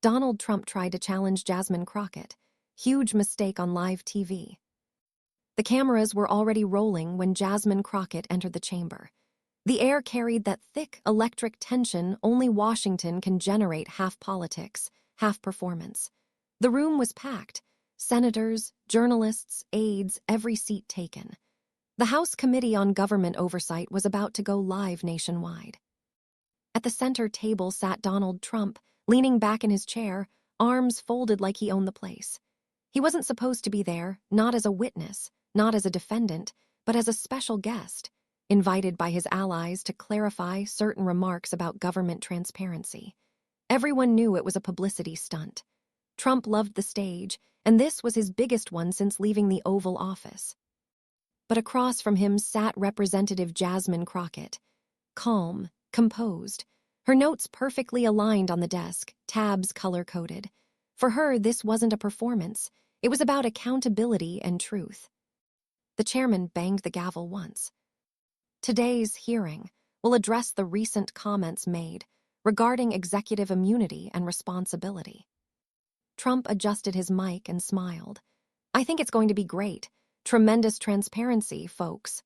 Donald Trump tried to challenge Jasmine Crockett. Huge mistake on live TV. The cameras were already rolling when Jasmine Crockett entered the chamber. The air carried that thick electric tension only Washington can generate, half politics, half performance. The room was packed. Senators, journalists, aides, every seat taken. The House Committee on Government Oversight was about to go live nationwide. At the center table sat Donald Trump, leaning back in his chair, arms folded like he owned the place. He wasn't supposed to be there, not as a witness, not as a defendant, but as a special guest, invited by his allies to clarify certain remarks about government transparency. Everyone knew it was a publicity stunt. Trump loved the stage, and this was his biggest one since leaving the Oval Office. But across from him sat Representative Jasmine Crockett, calm, composed, her notes perfectly aligned on the desk, tabs color-coded. For her, this wasn't a performance. It was about accountability and truth. The chairman banged the gavel once. Today's hearing will address the recent comments made regarding executive immunity and responsibility. Trump adjusted his mic and smiled. I think it's going to be great. Tremendous transparency, folks.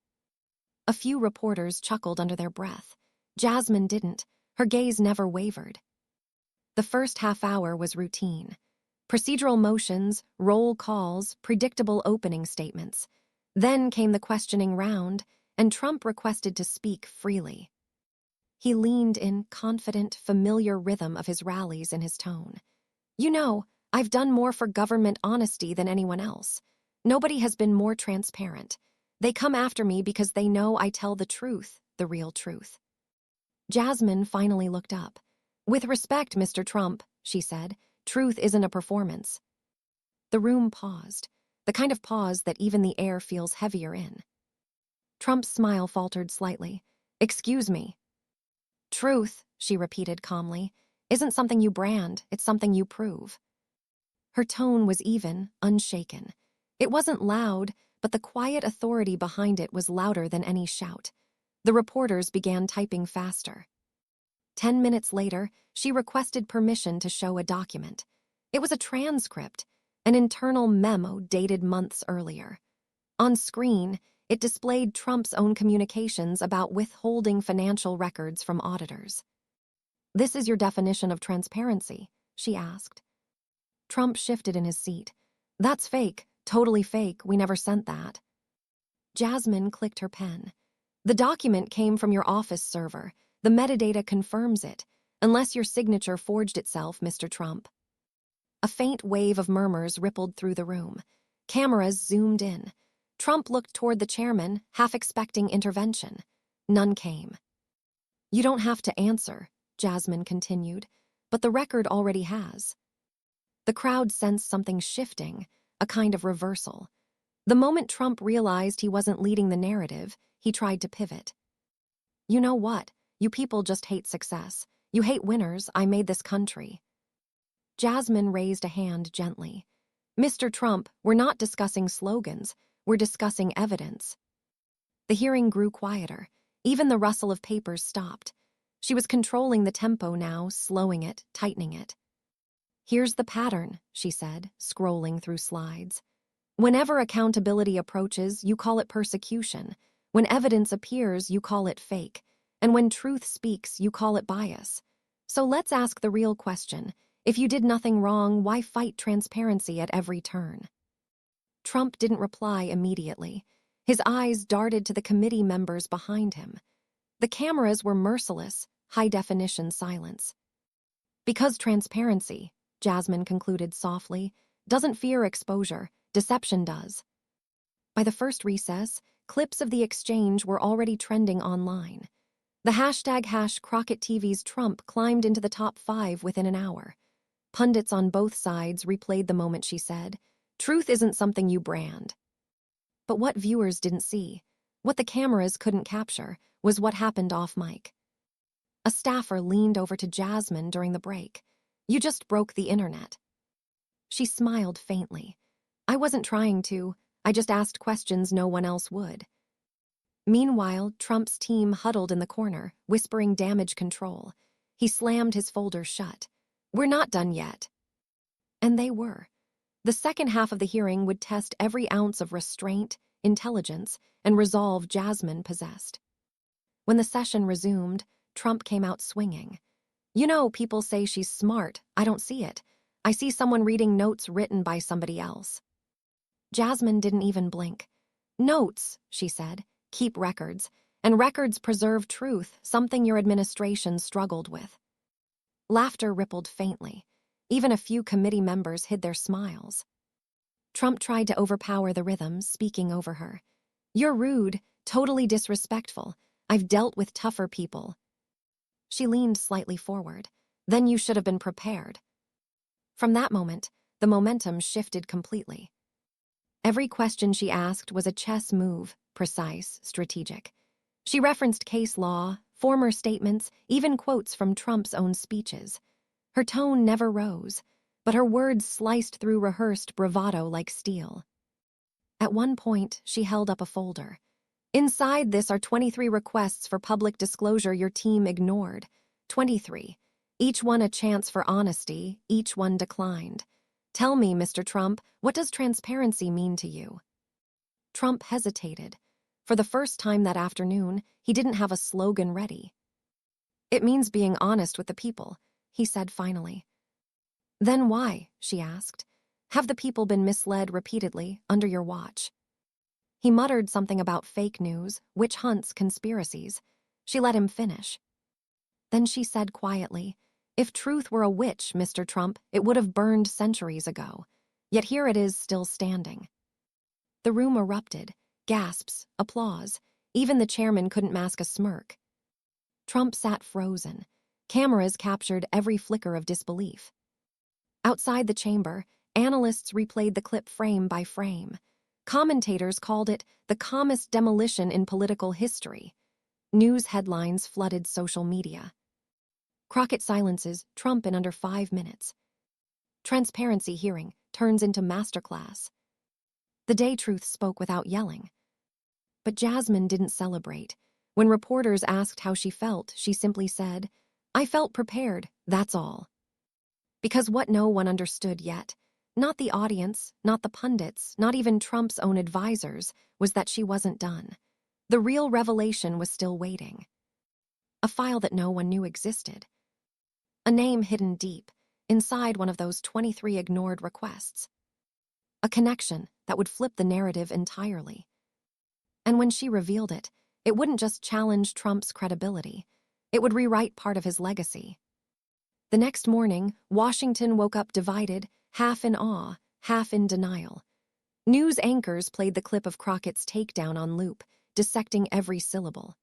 A few reporters chuckled under their breath. Jasmine didn't. Her gaze never wavered. The first half hour was routine. Procedural motions, roll calls, predictable opening statements. Then came the questioning round, and Trump requested to speak freely. He leaned in confident, familiar rhythm of his rallies in his tone. You know, I've done more for government honesty than anyone else. Nobody has been more transparent. They come after me because they know I tell the truth, the real truth. Jasmine finally looked up. With respect, Mr. Trump, she said, truth isn't a performance. The room paused, the kind of pause that even the air feels heavier in. Trump's smile faltered slightly. Excuse me. Truth, she repeated calmly, isn't something you brand, it's something you prove. Her tone was even, unshaken. It wasn't loud, but the quiet authority behind it was louder than any shout. The reporters began typing faster. 10 minutes later, she requested permission to show a document. It was a transcript, an internal memo dated months earlier. On screen, it displayed Trump's own communications about withholding financial records from auditors. This is your definition of transparency, she asked. Trump shifted in his seat. That's fake, totally fake, we never sent that. Jasmine clicked her pen. The document came from your office server. The metadata confirms it, unless your signature forged itself, Mr. Trump. A faint wave of murmurs rippled through the room. Cameras zoomed in. Trump looked toward the chairman, half expecting intervention. None came. You don't have to answer, Jasmine continued, but the record already has. The crowd sensed something shifting, a kind of reversal. The moment Trump realized he wasn't leading the narrative, he tried to pivot. You know what? You people just hate success. You hate winners. I made this country. Jasmine raised a hand gently. Mr. Trump, we're not discussing slogans. We're discussing evidence. The hearing grew quieter. Even the rustle of papers stopped. She was controlling the tempo now, slowing it, tightening it. Here's the pattern, she said, scrolling through slides. Whenever accountability approaches, you call it persecution. When evidence appears, you call it fake. And when truth speaks, you call it bias. So let's ask the real question. If you did nothing wrong, why fight transparency at every turn? Trump didn't reply immediately. His eyes darted to the committee members behind him. The cameras were merciless, high-definition silence. Because transparency, Jasmine concluded softly, doesn't fear exposure, deception does. By the first recess, clips of the exchange were already trending online. The hashtag #CrockettTV's Trump climbed into the top 5 within an hour. Pundits on both sides replayed the moment she said, "Truth isn't something you brand." But what viewers didn't see, what the cameras couldn't capture, was what happened off mic. A staffer leaned over to Jasmine during the break. "You just broke the internet." She smiled faintly. "I wasn't trying to. I just asked questions no one else would." Meanwhile, Trump's team huddled in the corner, whispering damage control. He slammed his folder shut. "We're not done yet." And they were. The second half of the hearing would test every ounce of restraint, intelligence, and resolve Jasmine possessed. When the session resumed, Trump came out swinging. "You know, people say she's smart. I don't see it. I see someone reading notes written by somebody else." Jasmine didn't even blink. "Notes," she said, "keep records, and records preserve truth, something your administration struggled with." Laughter rippled faintly. Even a few committee members hid their smiles. Trump tried to overpower the rhythm, speaking over her. "You're rude, totally disrespectful. I've dealt with tougher people." She leaned slightly forward. "Then you should have been prepared." From that moment, the momentum shifted completely. Every question she asked was a chess move, precise, strategic. She referenced case law, former statements, even quotes from Trump's own speeches. Her tone never rose, but her words sliced through rehearsed bravado like steel. At one point, she held up a folder. "Inside this are 23 requests for public disclosure your team ignored. 23. Each one a chance for honesty, each one declined. Tell me, Mr. Trump, what does transparency mean to you?" Trump hesitated. For the first time that afternoon, he didn't have a slogan ready. "It means being honest with the people," he said finally. "Then why?" she asked. "Have the people been misled repeatedly under your watch?" He muttered something about fake news, witch hunts, conspiracies. She let him finish. Then she said quietly, "If truth were a witch, Mr. Trump, it would have burned centuries ago. Yet here it is still standing." The room erupted. Gasps, applause. Even the chairman couldn't mask a smirk. Trump sat frozen. Cameras captured every flicker of disbelief. Outside the chamber, analysts replayed the clip frame by frame. Commentators called it the calmest demolition in political history. News headlines flooded social media. Crockett silences Trump in under 5 minutes. Transparency hearing turns into masterclass. The day truth spoke without yelling. But Jasmine didn't celebrate. When reporters asked how she felt, she simply said, "I felt prepared, that's all." Because what no one understood yet, not the audience, not the pundits, not even Trump's own advisors, was that she wasn't done. The real revelation was still waiting. A file that no one knew existed. A name hidden deep, inside one of those 23 ignored requests. A connection that would flip the narrative entirely. And when she revealed it, it wouldn't just challenge Trump's credibility. It would rewrite part of his legacy. The next morning, Washington woke up divided, half in awe, half in denial. News anchors played the clip of Crockett's takedown on loop, dissecting every syllable.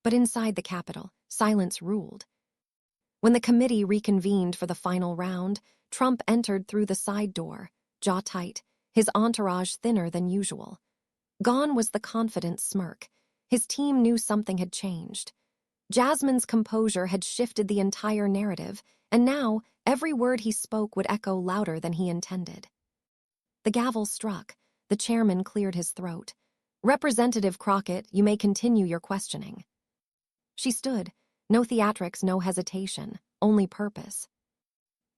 But inside the Capitol, silence ruled. When the committee reconvened for the final round, Trump entered through the side door, jaw tight, his entourage thinner than usual. Gone was the confident smirk. His team knew something had changed. Jasmine's composure had shifted the entire narrative, and now every word he spoke would echo louder than he intended. The gavel struck. The chairman cleared his throat. "Representative Crockett, you may continue your questioning." She stood. No theatrics, no hesitation, only purpose.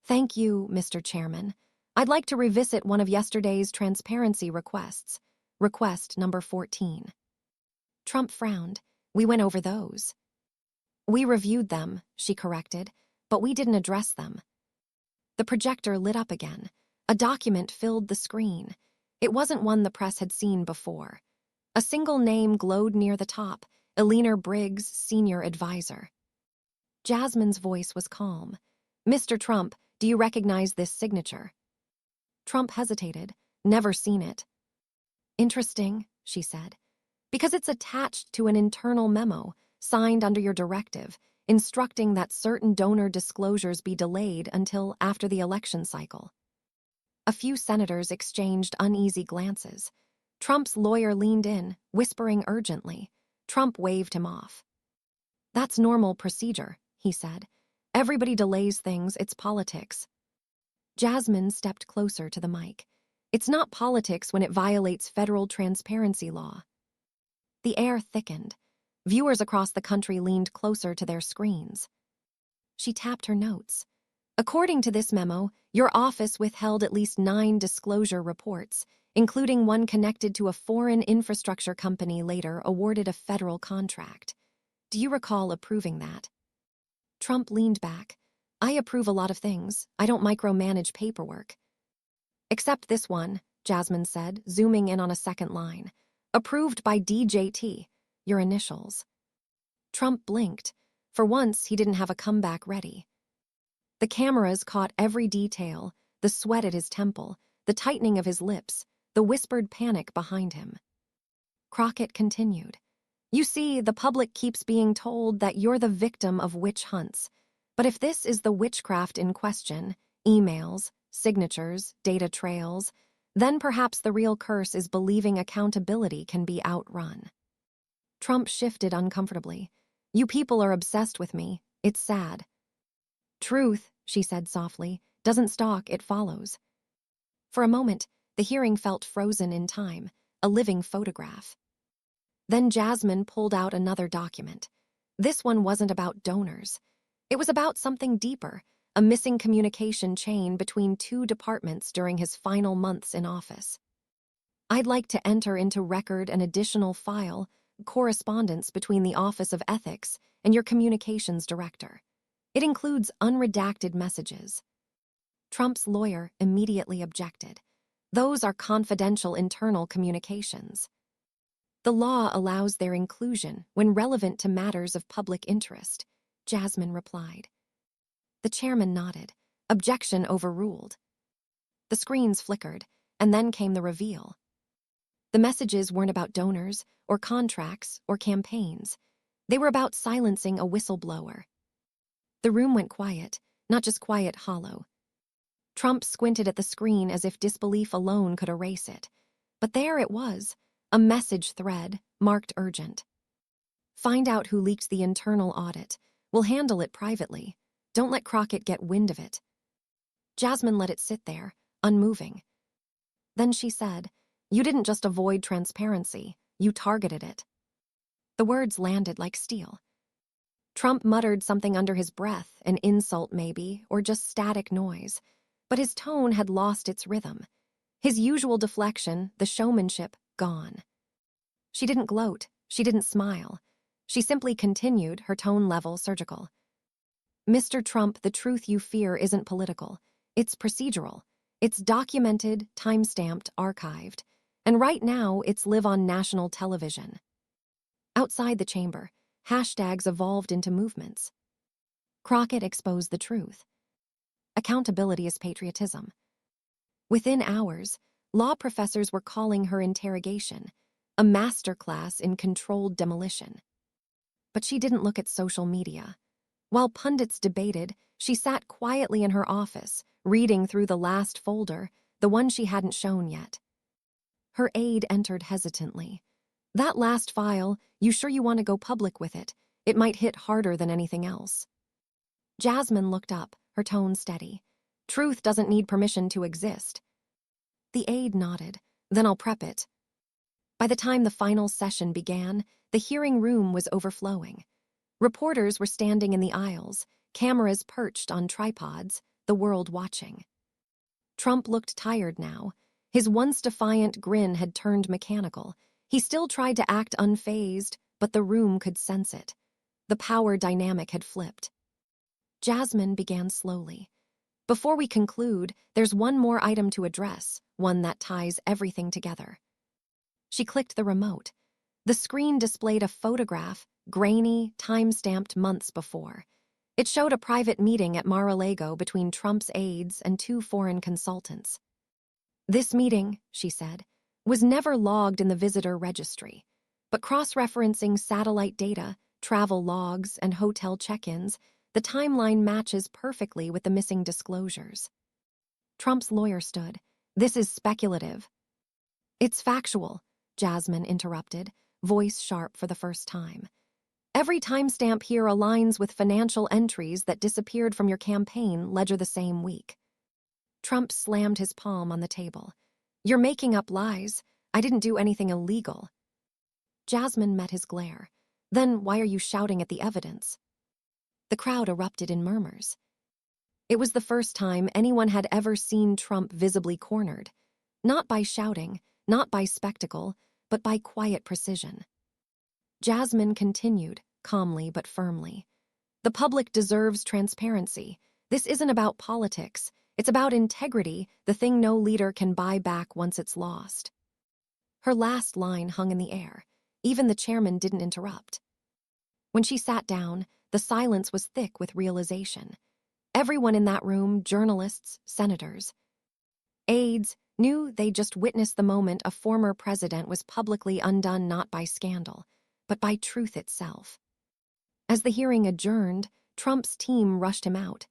"Thank you, Mr. Chairman. I'd like to revisit one of yesterday's transparency requests. Request number 14. Trump frowned. "We went over those." "We reviewed them," she corrected, "but we didn't address them." The projector lit up again. A document filled the screen. It wasn't one the press had seen before. A single name glowed near the top, Eleanor Briggs, senior advisor. Jasmine's voice was calm. "Mr. Trump, do you recognize this signature?" Trump hesitated. "Never seen it." "Interesting," she said, "because it's attached to an internal memo, signed under your directive, instructing that certain donor disclosures be delayed until after the election cycle." A few senators exchanged uneasy glances. Trump's lawyer leaned in, whispering urgently. Trump waved him off. "That's normal procedure," he said. "Everybody delays things, it's politics." Jasmine stepped closer to the mic. "It's not politics when it violates federal transparency law." The air thickened. Viewers across the country leaned closer to their screens. She tapped her notes. According to this memo, your office withheld at least 9 disclosure reports, including one connected to a foreign infrastructure company later awarded a federal contract. Do you recall approving that? Trump leaned back. I approve a lot of things. I don't micromanage paperwork. Except this one, Jasmine said, zooming in on a second line. Approved by DJT, your initials. Trump blinked. For once, he didn't have a comeback ready. The cameras caught every detail, the sweat at his temple, the tightening of his lips, the whispered panic behind him. Crockett continued. You see, the public keeps being told that you're the victim of witch hunts. But if this is the witchcraft in question, emails, signatures, data trails, then perhaps the real curse is believing accountability can be outrun. Trump shifted uncomfortably. You people are obsessed with me. It's sad. Truth, she said softly, doesn't stalk, it follows. For a moment, the hearing felt frozen in time, a living photograph. Then Jasmine pulled out another document. This one wasn't about donors. It was about something deeper, a missing communication chain between 2 departments during his final months in office. I'd like to enter into record an additional file, correspondence between the Office of Ethics and your communications director. It includes unredacted messages. Trump's lawyer immediately objected. Those are confidential internal communications. The law allows their inclusion when relevant to matters of public interest, Jasmine replied. The chairman nodded. Objection overruled. The screens flickered, and then came the reveal. The messages weren't about donors, or contracts, or campaigns. They were about silencing a whistleblower. The room went quiet, not just quiet, hollow. Trump squinted at the screen as if disbelief alone could erase it. But there it was, a message thread, marked urgent. Find out who leaked the internal audit. We'll handle it privately. Don't let Crockett get wind of it. Jasmine let it sit there, unmoving. Then she said, You didn't just avoid transparency, you targeted it. The words landed like steel. Trump muttered something under his breath, an insult maybe, or just static noise. But his tone had lost its rhythm. His usual deflection, the showmanship, gone. She didn't gloat, she didn't smile. She simply continued, her tone level, surgical. Mr. Trump, the truth you fear isn't political. It's procedural. It's documented, time-stamped, archived. And right now, it's live on national television. Outside the chamber, hashtags evolved into movements. Crockett exposed the truth. Accountability is patriotism. Within hours, law professors were calling her interrogation, a masterclass in controlled demolition. But she didn't look at social media. While pundits debated, she sat quietly in her office, reading through the last folder, the one she hadn't shown yet. Her aide entered hesitantly. That last file, you sure you want to go public with it? It might hit harder than anything else. Jasmine looked up, her tone steady. Truth doesn't need permission to exist. The aide nodded. Then I'll prep it. By the time the final session began, the hearing room was overflowing. Reporters were standing in the aisles, cameras perched on tripods, the world watching. Trump looked tired now. His once defiant grin had turned mechanical. He still tried to act unfazed, but the room could sense it. The power dynamic had flipped. Jasmine began slowly. Before we conclude, there's one more item to address, one that ties everything together. She clicked the remote. The screen displayed a photograph, grainy, time-stamped months before. It showed a private meeting at Mar-a-Lago between Trump's aides and 2 foreign consultants. This meeting, she said, was never logged in the visitor registry, but cross-referencing satellite data, travel logs, and hotel check-ins, the timeline matches perfectly with the missing disclosures. Trump's lawyer stood. This is speculative. It's factual, Jasmine interrupted, voice sharp for the first time. Every timestamp here aligns with financial entries that disappeared from your campaign ledger the same week. Trump slammed his palm on the table. You're making up lies. I didn't do anything illegal. Jasmine met his glare. Then why are you shouting at the evidence? The crowd erupted in murmurs. It was the first time anyone had ever seen Trump visibly cornered, not by shouting, not by spectacle, but by quiet precision. Jasmine continued, calmly but firmly. The public deserves transparency. This isn't about politics. It's about integrity, the thing no leader can buy back once it's lost. Her last line hung in the air. Even the chairman didn't interrupt. When she sat down, the silence was thick with realization. Everyone in that room, journalists, senators, aides, knew they'd just witnessed the moment a former president was publicly undone not by scandal, but by truth itself. As the hearing adjourned, Trump's team rushed him out.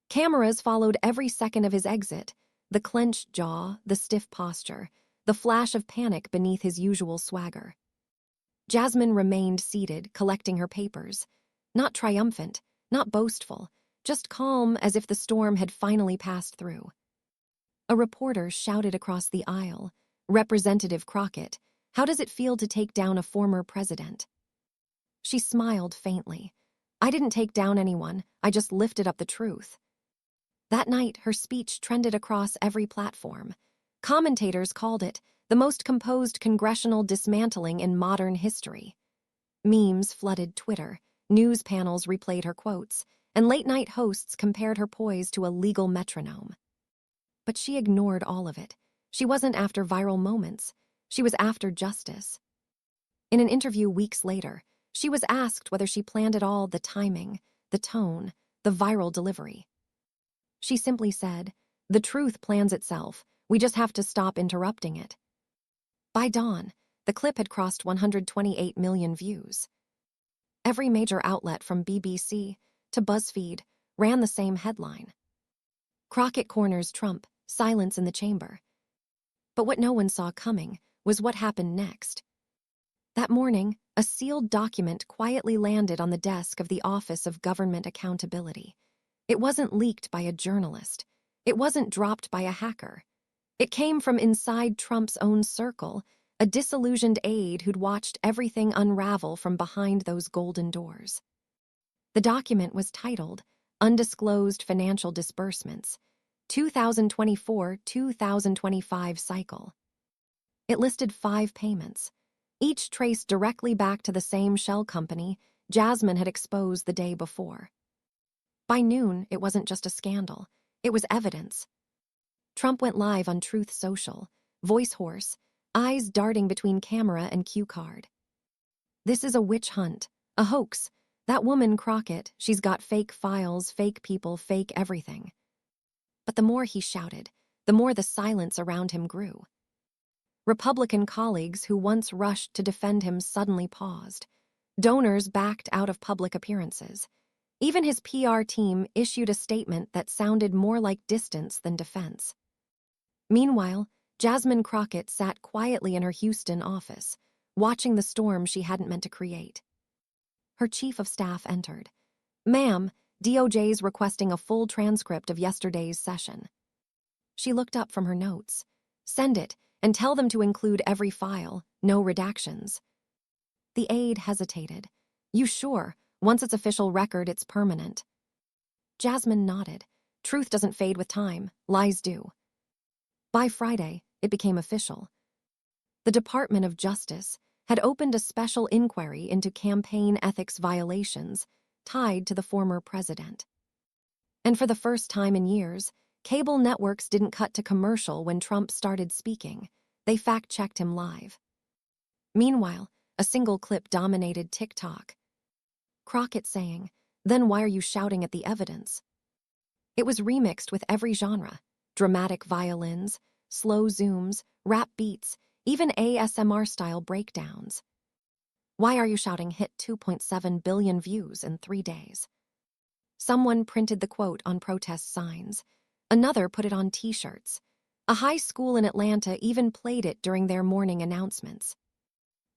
Cameras followed every second of his exit, the clenched jaw, the stiff posture, the flash of panic beneath his usual swagger. Jasmine remained seated, collecting her papers. Not triumphant, not boastful, just calm as if the storm had finally passed through. A reporter shouted across the aisle, "Representative Crockett, how does it feel to take down a former president?" She smiled faintly. "I didn't take down anyone, I just lifted up the truth." That night, her speech trended across every platform. Commentators called it the most composed congressional dismantling in modern history. Memes flooded Twitter, news panels replayed her quotes, and late-night hosts compared her poise to a legal metronome. But she ignored all of it. She wasn't after viral moments. She was after justice. In an interview weeks later, she was asked whether she planned it all: the timing, the tone, the viral delivery. She simply said, "The truth plans itself. We just have to stop interrupting it." By dawn, the clip had crossed 128 million views. Every major outlet from BBC to BuzzFeed ran the same headline. Crockett corners Trump, silence in the chamber. But what no one saw coming was what happened next. That morning, a sealed document quietly landed on the desk of the Office of Government Accountability. It wasn't leaked by a journalist. It wasn't dropped by a hacker. It came from inside Trump's own circle, a disillusioned aide who'd watched everything unravel from behind those golden doors. The document was titled Undisclosed Financial Disbursements, 2024-2025 cycle. It listed 5 payments, each traced directly back to the same shell company Jasmine had exposed the day before. By noon, it wasn't just a scandal. It was evidence. Trump went live on Truth Social, voice hoarse, eyes darting between camera and cue card. "This is a witch hunt, a hoax. That woman Crockett, she's got fake files, fake people, fake everything." But the more he shouted, the more the silence around him grew. Republican colleagues who once rushed to defend him suddenly paused. Donors backed out of public appearances. Even his PR team issued a statement that sounded more like distance than defense. Meanwhile, Jasmine Crockett sat quietly in her Houston office, watching the storm she hadn't meant to create. Her chief of staff entered. "Ma'am, DOJ's requesting a full transcript of yesterday's session." She looked up from her notes. "Send it, and tell them to include every file, no redactions." The aide hesitated. "You sure? Once it's official record, it's permanent." Jasmine nodded. Truth doesn't fade with time, lies do. By Friday, it became official. The Department of Justice had opened a special inquiry into campaign ethics violations tied to the former president. And for the first time in years, cable networks didn't cut to commercial when Trump started speaking. They fact-checked him live. Meanwhile, a single clip dominated TikTok. Crockett saying, "Then why are you shouting at the evidence?" It was remixed with every genre: dramatic violins, slow zooms, rap beats, even ASMR-style breakdowns. "Why are you shouting" hit 2.7 billion views in 3 days. Someone printed the quote on protest signs. Another put it on T-shirts. A high school in Atlanta even played it during their morning announcements.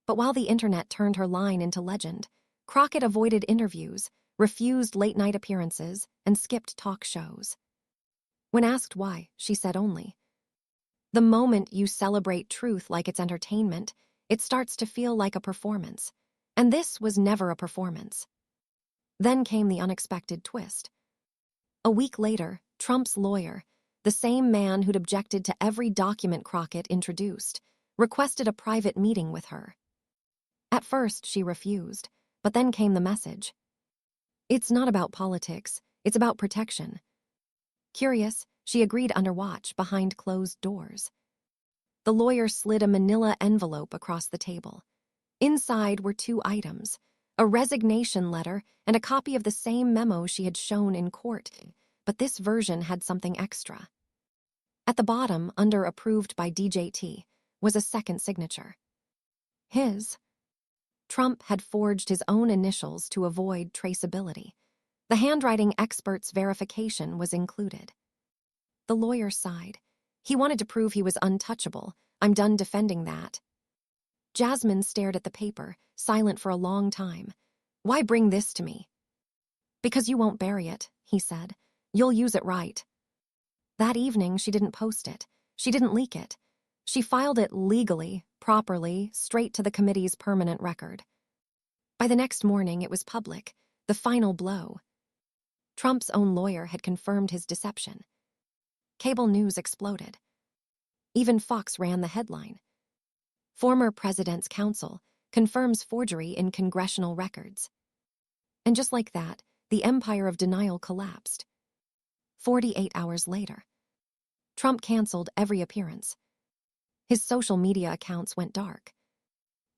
But while the internet turned her line into legend, Crockett avoided interviews, refused late-night appearances, and skipped talk shows. When asked why, she said only, "The moment you celebrate truth like it's entertainment, it starts to feel like a performance. And this was never a performance." Then came the unexpected twist. A week later, Trump's lawyer, the same man who'd objected to every document Crockett introduced, requested a private meeting with her. At first, she refused, but then came the message. It's not about politics, it's about protection. Curious, she agreed under watch behind closed doors. The lawyer slid a manila envelope across the table. Inside were 2 items, a resignation letter and a copy of the same memo she had shown in court, but this version had something extra. At the bottom, under approved by DJT, was a second signature. His. Trump had forged his own initials to avoid traceability. The handwriting expert's verification was included. The lawyer sighed. He wanted to prove he was untouchable. I'm done defending that. Jasmine stared at the paper, silent for a long time. Why bring this to me? Because you won't bury it, he said. You'll use it right. That evening, she didn't post it. She didn't leak it. She filed it legally, properly, straight to the committee's permanent record. By the next morning, it was public, the final blow. Trump's own lawyer had confirmed his deception. Cable news exploded. Even Fox ran the headline. Former President's Counsel confirms forgery in congressional records. And just like that, the empire of denial collapsed. 48 hours later, Trump canceled every appearance. His social media accounts went dark.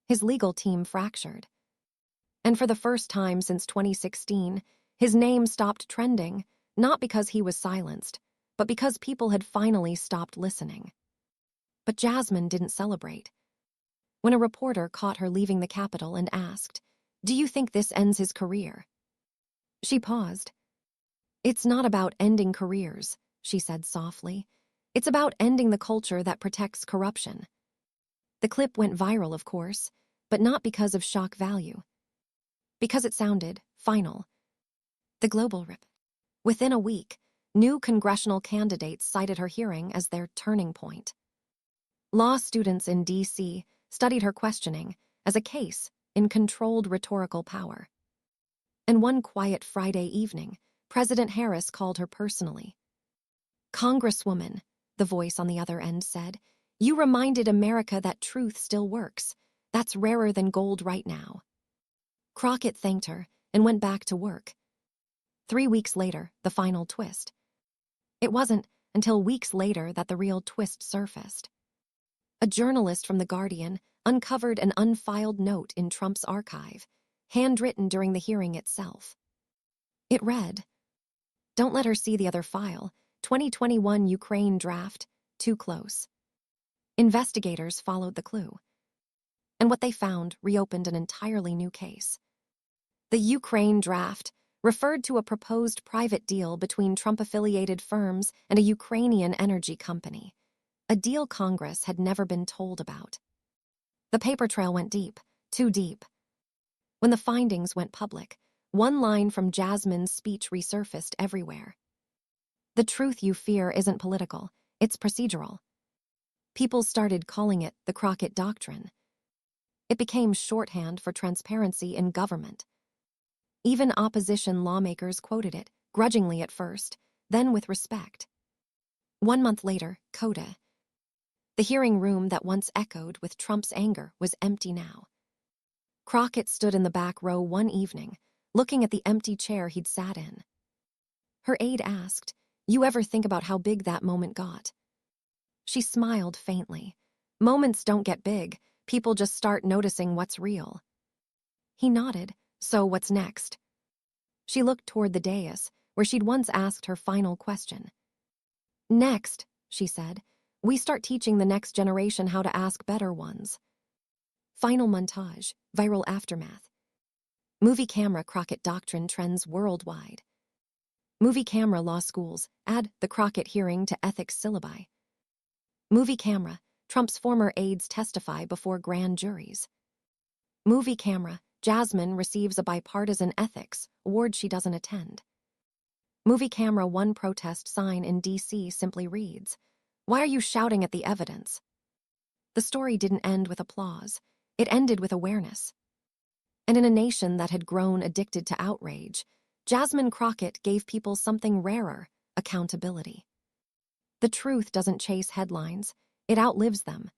His legal team fractured. And for the first time since 2016, his name stopped trending, not because he was silenced, but because people had finally stopped listening. But Jasmine didn't celebrate. When a reporter caught her leaving the Capitol and asked, "Do you think this ends his career?" She paused. "It's not about ending careers," she said softly. "It's about ending the culture that protects corruption." The clip went viral, of course, but not because of shock value. Because it sounded final. The global rip. Within a week, new congressional candidates cited her hearing as their turning point. Law students in D.C. studied her questioning as a case in controlled rhetorical power. And one quiet Friday evening, President Harris called her personally. "Congresswoman," the voice on the other end said, "you reminded America that truth still works. That's rarer than gold right now." Crockett thanked her and went back to work. 3 weeks later, the final twist. It wasn't until weeks later that the real twist surfaced. A journalist from The Guardian uncovered an unfiled note in Trump's archive, handwritten during the hearing itself. It read, "Don't let her see the other file. 2021 Ukraine draft, too close." Investigators followed the clue. And what they found reopened an entirely new case. The Ukraine draft referred to a proposed private deal between Trump-affiliated firms and a Ukrainian energy company, a deal Congress had never been told about. The paper trail went deep, too deep. When the findings went public, one line from Jasmine's speech resurfaced everywhere. "The truth you fear isn't political, it's procedural." People started calling it the Crockett Doctrine. It became shorthand for transparency in government. Even opposition lawmakers quoted it, grudgingly at first, then with respect. 1 month later, CODA. The hearing room that once echoed with Trump's anger was empty now. Crockett stood in the back row one evening, looking at the empty chair he'd sat in. Her aide asked, "You ever think about how big that moment got?" She smiled faintly. "Moments don't get big, people just start noticing what's real." He nodded. "So what's next?" She looked toward the dais, where she'd once asked her final question. "Next," she said, "we start teaching the next generation how to ask better ones." Final montage, viral aftermath. Movie camera Crockett Doctrine trends worldwide. Movie camera law schools add the Crockett hearing to ethics syllabi. Movie camera, Trump's former aides testify before grand juries. Movie camera, Jasmine receives a bipartisan ethics award she doesn't attend. Movie camera, one protest sign in D.C. simply reads, "Why are you shouting at the evidence?" The story didn't end with applause. It ended with awareness. And in a nation that had grown addicted to outrage, Jasmine Crockett gave people something rarer: accountability. The truth doesn't chase headlines, it outlives them.